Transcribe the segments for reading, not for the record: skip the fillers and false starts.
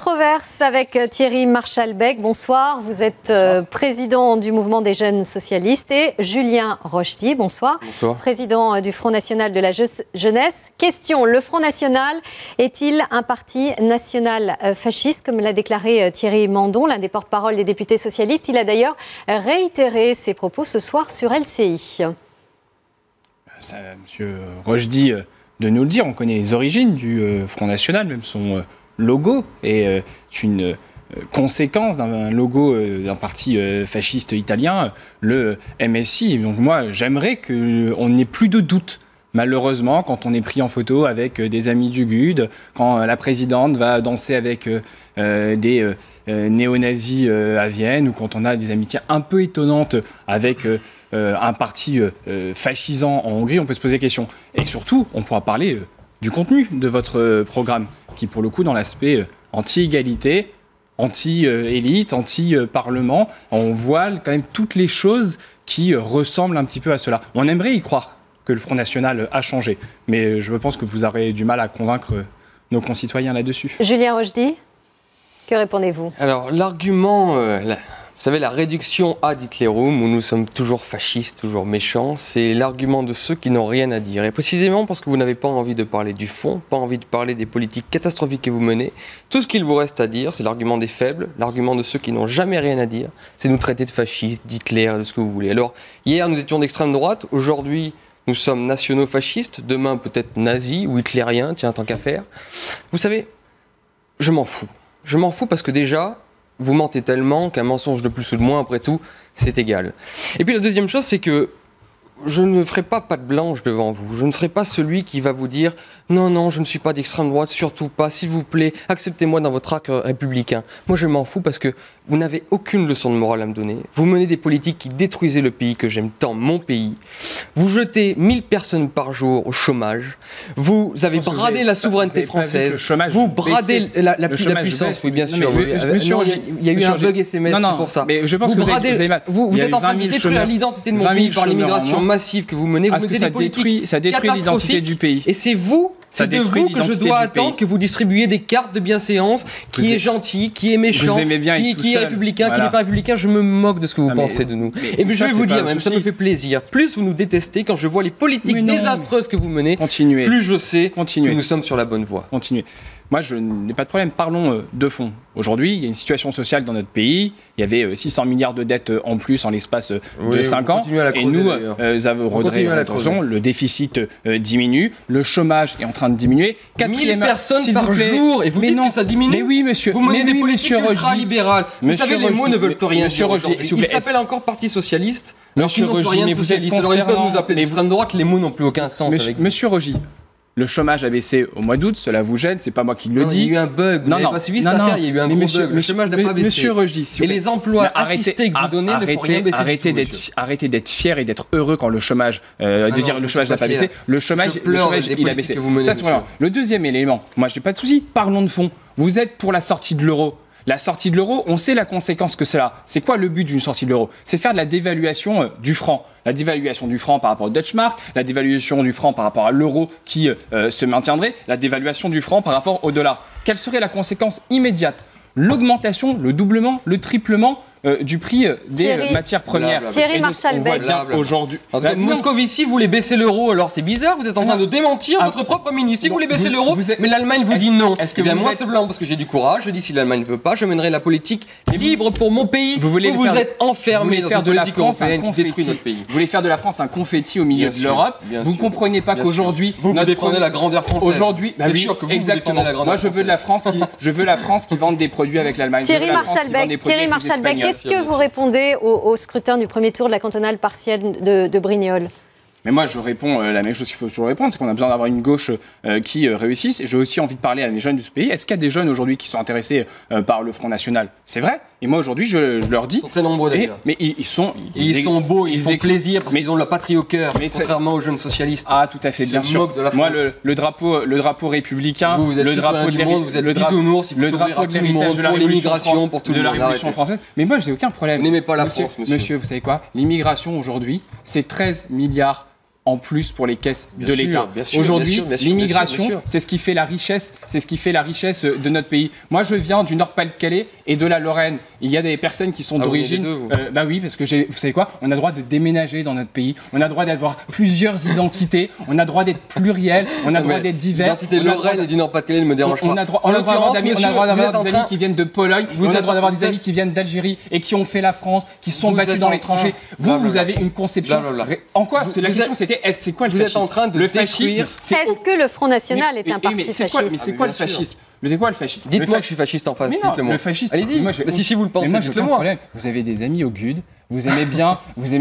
Controverse avec Thierry Marchalbecq. Bonsoir, vous êtes président du mouvement des jeunes socialistes et Julien Rochdy, bonsoir. Bonsoir. Président du Front National de la Jeunesse. Question, le Front National est-il un parti national fasciste, comme l'a déclaré Thierry Mandon, l'un des porte-parole des députés socialistes? Il a d'ailleurs réitéré ses propos ce soir sur LCI. Monsieur Rochdy, de nous le dire, on connaît les origines du Front National, même son logo est une conséquence d'un logo d'un parti fasciste italien, le MSI. Donc moi, j'aimerais qu'on n'ait plus de doute. Malheureusement, quand on est pris en photo avec des amis du GUD, quand la présidente va danser avec des néo-nazis à Vienne, ou quand on a des amitiés un peu étonnantes avec un parti fascisant en Hongrie, on peut se poser des questions. Et surtout, on pourra parler du contenu de votre programme, qui pour le coup, dans l'aspect anti-égalité, anti-élite, anti-parlement, on voit quand même toutes les choses qui ressemblent un petit peu à cela. On aimerait y croire que le Front National a changé, mais je pense que vous aurez du mal à convaincre nos concitoyens là-dessus. Julien Rochdy, que répondez-vous? Alors, l'argument, vous savez, la réduction ad Hitlerum, où nous sommes toujours fascistes, toujours méchants, c'est l'argument de ceux qui n'ont rien à dire. Et précisément parce que vous n'avez pas envie de parler du fond, pas envie de parler des politiques catastrophiques que vous menez, tout ce qu'il vous reste à dire, c'est l'argument des faibles, l'argument de ceux qui n'ont jamais rien à dire, c'est nous traiter de fascistes, d'Hitler, de ce que vous voulez. Alors, hier, nous étions d'extrême droite, aujourd'hui, nous sommes nationaux-fascistes, demain peut-être nazis ou hitlériens, tiens, tant qu'à faire. Vous savez, je m'en fous. Je m'en fous parce que déjà, vous mentez tellement qu'un mensonge de plus ou de moins, après tout, c'est égal. Et puis la deuxième chose, c'est que je ne ferai pas patte blanche devant vous. Je ne serai pas celui qui va vous dire « Non, non, je ne suis pas d'extrême droite, surtout pas. S'il vous plaît, acceptez-moi dans votre acte républicain. » Moi, je m'en fous parce que vous n'avez aucune leçon de morale à me donner. Vous menez des politiques qui détruisez le pays que j'aime tant, mon pays. Vous jetez 1000 personnes par jour au chômage. Vous avez bradé la souveraineté française. Vous bradez la puissance, oui, bien sûr. Il y a eu un bug SMS, c'est pour ça. Mais je pense que vous êtes en train de détruire l'identité de mon pays par l'immigration massive que vous menez. Vous mettez des politiques l'identité du pays. Et c'est vous, c'est de vous que je dois attendre que vous distribuiez des cartes de bienséance, qui est gentil, qui est méchant, qui est républicain, qui n'est pas républicain. Je me moque de ce que vous pensez de nous. Et je vais vous dire, même ça me fait plaisir. Plus vous nous détestez, quand je vois les politiques désastreuses que vous menez, plus je sais que nous sommes sur la bonne voie. Continuez. Moi, je n'ai pas de problème. Parlons de fond. Aujourd'hui, il y a une situation sociale dans notre pays. Il y avait 600 milliards de dettes en plus en l'espace de 5 ans. Et nous avons le déficit diminue. Le chômage est en train de diminuer. 1000 personnes par jour. Et vous dites que ça diminue? Mais oui, monsieur. Vous menez des politiques ultra-libérales. Vous savez, les mots ne veulent plus rien dire aujourd'hui. Ils s'appellent encore Parti Socialiste. Monsieur Rochdy, mais vous êtes Alors, ils peuvent nous appeler d'extrême droite. Les mots n'ont plus aucun sens avec vous. Monsieur Rochdy, le chômage a baissé au mois d'août, cela vous gêne, c'est pas moi qui le dis. Il y a eu un bug, vous n'avez pas suivi cette affaire, il y a eu un gros bug, le chômage n'a pas baissé. Monsieur Rochdy, et les emplois assistés que vous donnez ne font rien baisser. Arrêtez d'être fier et d'être heureux quand le chômage, de dire le chômage n'a pas baissé. Le chômage, il a baissé. Ça, le deuxième élément, moi j'ai pas de souci, parlons de fond. Vous êtes pour la sortie de l'euro. La sortie de l'euro, on sait la conséquence que cela. C'est quoi le but d'une sortie de l'euro? C'est faire de la dévaluation du franc. La dévaluation du franc par rapport au Deutsche Mark, la dévaluation du franc par rapport à l'euro qui se maintiendrait, la dévaluation du franc par rapport au dollar. Quelle serait la conséquence immédiate? L'augmentation, le doublement, le triplement du prix des matières premières. Thierry Marchalbecq. Aujourd'hui. Moscovici voulait baisser l'euro, alors c'est bizarre, vous êtes en train de démentir votre propre ministre. Si vous voulez baisser l'euro, mais l'Allemagne vous dit non. Est-ce que moi c'est blanc parce que j'ai du courage, je dis si l'Allemagne ne veut pas, je mènerai la politique libre pour mon pays. Vous êtes enfermé dans une politique européenne qui détruit notre pays. Vous voulez faire de la France un confetti au milieu de l'Europe. Vous ne comprenez pas qu'aujourd'hui... Vous défendez la grandeur française. Aujourd'hui, c'est sûr que vous défendez la grandeur française. Moi je veux la France qui vende des produits avec l'Allemagne. Thierry Marchalbecq, qu'est-ce que vous répondez au scrutin du premier tour de la cantonale partielle de Brignoles? Mais moi, je réponds la même chose qu'il faut toujours répondre, c'est qu'on a besoin d'avoir une gauche qui réussisse. Et j'ai aussi envie de parler à mes jeunes de ce pays. Est-ce qu'il y a des jeunes aujourd'hui qui sont intéressés par le Front National? C'est vrai. Et moi, aujourd'hui, je leur dis... Ils sont très nombreux, d'ailleurs. Mais ils sont beaux, ils font plaisir parce qu'ils ont la patrie au cœur, contrairement aux jeunes socialistes. Ah, tout à fait, bien sûr. Moi, le drapeau républicain, le drapeau du monde, vous êtes bisounours, le drapeau de l'héritage de l'immigration pour tout le monde. De la Révolution française. Mais moi, je n'ai aucun problème. Vous n'aimez pas la France, monsieur. Monsieur, vous savez quoi? L'immigration, aujourd'hui, c'est 13 milliards en plus pour les caisses de l'État. Aujourd'hui, l'immigration, c'est ce qui fait la richesse, de notre pays. Moi, je viens du Nord-Pas-de-Calais et de la Lorraine. Il y a des personnes qui sont d'origine. Bah oui, parce que vous savez quoi ? On a le droit de déménager dans notre pays. On a le droit d'avoir plusieurs identités. On a le droit d'être pluriel. On a le droit d'être divers. L'identité Lorraine et du Nord-Pas-de-calais ne me dérange pas. On a le droit d'avoir des amis qui viennent de Pologne. On a le droit d'avoir des amis qui viennent d'Algérie et qui ont fait la France, qui se sont battus dans l'étranger. Vous avez une conception. En quoi ? Parce que la question c'était, c'est quoi le fascisme ? Vous êtes en train de détruire. Est-ce que le Front National est un parti fasciste ? Mais c'est quoi le fascisme ? Mais c'est quoi le fascisme ? Dites-moi que je suis fasciste en face, dites-le-moi. Le fascisme. Allez-y, si vous le pensez, dites-le-moi. Vous avez des amis au GUD, vous aimez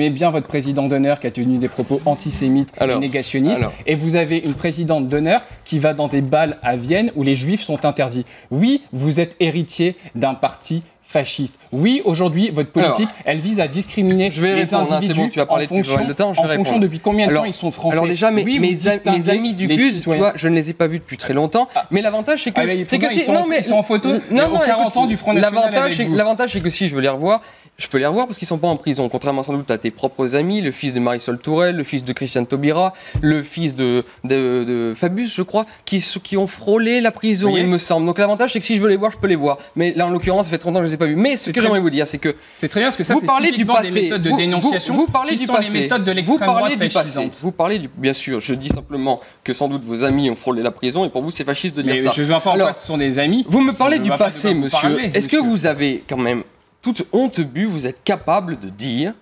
bien votre président d'honneur qui a tenu des propos antisémites et négationnistes, et vous avez une présidente d'honneur qui va dans des bals à Vienne où les juifs sont interdits. Oui, vous êtes héritier d'un parti fasciste. Oui, aujourd'hui, votre politique, elle vise à discriminer les individus en fonction depuis combien de temps ils sont français. Alors déjà, mes amis du GUD, tu vois, je ne les ai pas vus depuis très longtemps, mais l'avantage, c'est que... ils sont en photo, il y a 40 ans du Front National. L'avantage, c'est que si je veux les revoir, je peux les revoir parce qu'ils sont pas en prison. Contrairement sans doute à tes propres amis, le fils de Marisol Tourelle, le fils de Christiane Taubira, le fils de Fabius, je crois, qui ont frôlé la prison, il me semble. Donc l'avantage, c'est que si je veux les voir, je peux les voir. Mais là, en l'occurrence, ça fait 30 ans que je les ai pas vus. Mais ce que j'aimerais vous dire, c'est que c'est très bien parce que ça, c'est typiquement des méthodes de dénonciation. Vous parlez du passé. Les méthodes de l'extrême droite fascisante. Vous parlez du bien sûr. Je dis simplement que sans doute vos amis ont frôlé la prison et pour vous, c'est fasciste de dire ça. Je ne vois pas en quoi ce sont des amis. Vous me parlez du passé, monsieur. Est-ce que vous avez quand même toute honte bu, vous êtes capable de dire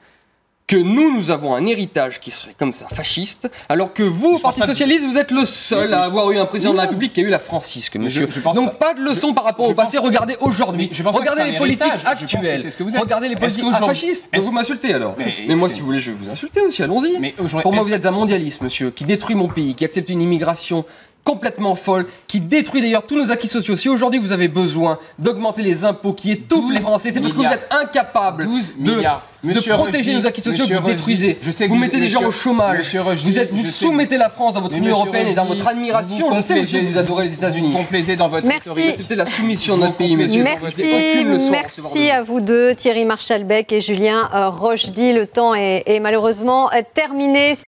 que nous avons un héritage qui serait comme ça fasciste, alors que vous, au Parti Socialiste, vous êtes le seul à avoir eu un président de la République qui a eu la francisque, monsieur. Donc pas de leçons par rapport au passé, regardez aujourd'hui. Regardez les politiques actuelles. Regardez les politiques fascistes. Donc vous m'insultez alors. Mais moi, si vous voulez, je vais vous insulter aussi, allons-y. Pour moi, vous êtes un mondialiste, monsieur, qui détruit mon pays, qui accepte une immigration complètement folle, qui détruit d'ailleurs tous nos acquis sociaux. Si aujourd'hui vous avez besoin d'augmenter les impôts qui étouffent les Français, c'est parce que vous êtes incapable de protéger nos acquis sociaux que vous détruisez. Vous mettez des gens au chômage. Vous soumettez la France dans votre Union européenne et dans votre admiration. Je sais, monsieur, que vous adorez les États-Unis. Vous complaisez dans votre autorité. C'était la soumission de notre pays, monsieur. Merci à vous deux, Thierry Marchalbec et Julien Rochedy. Le temps est malheureusement terminé.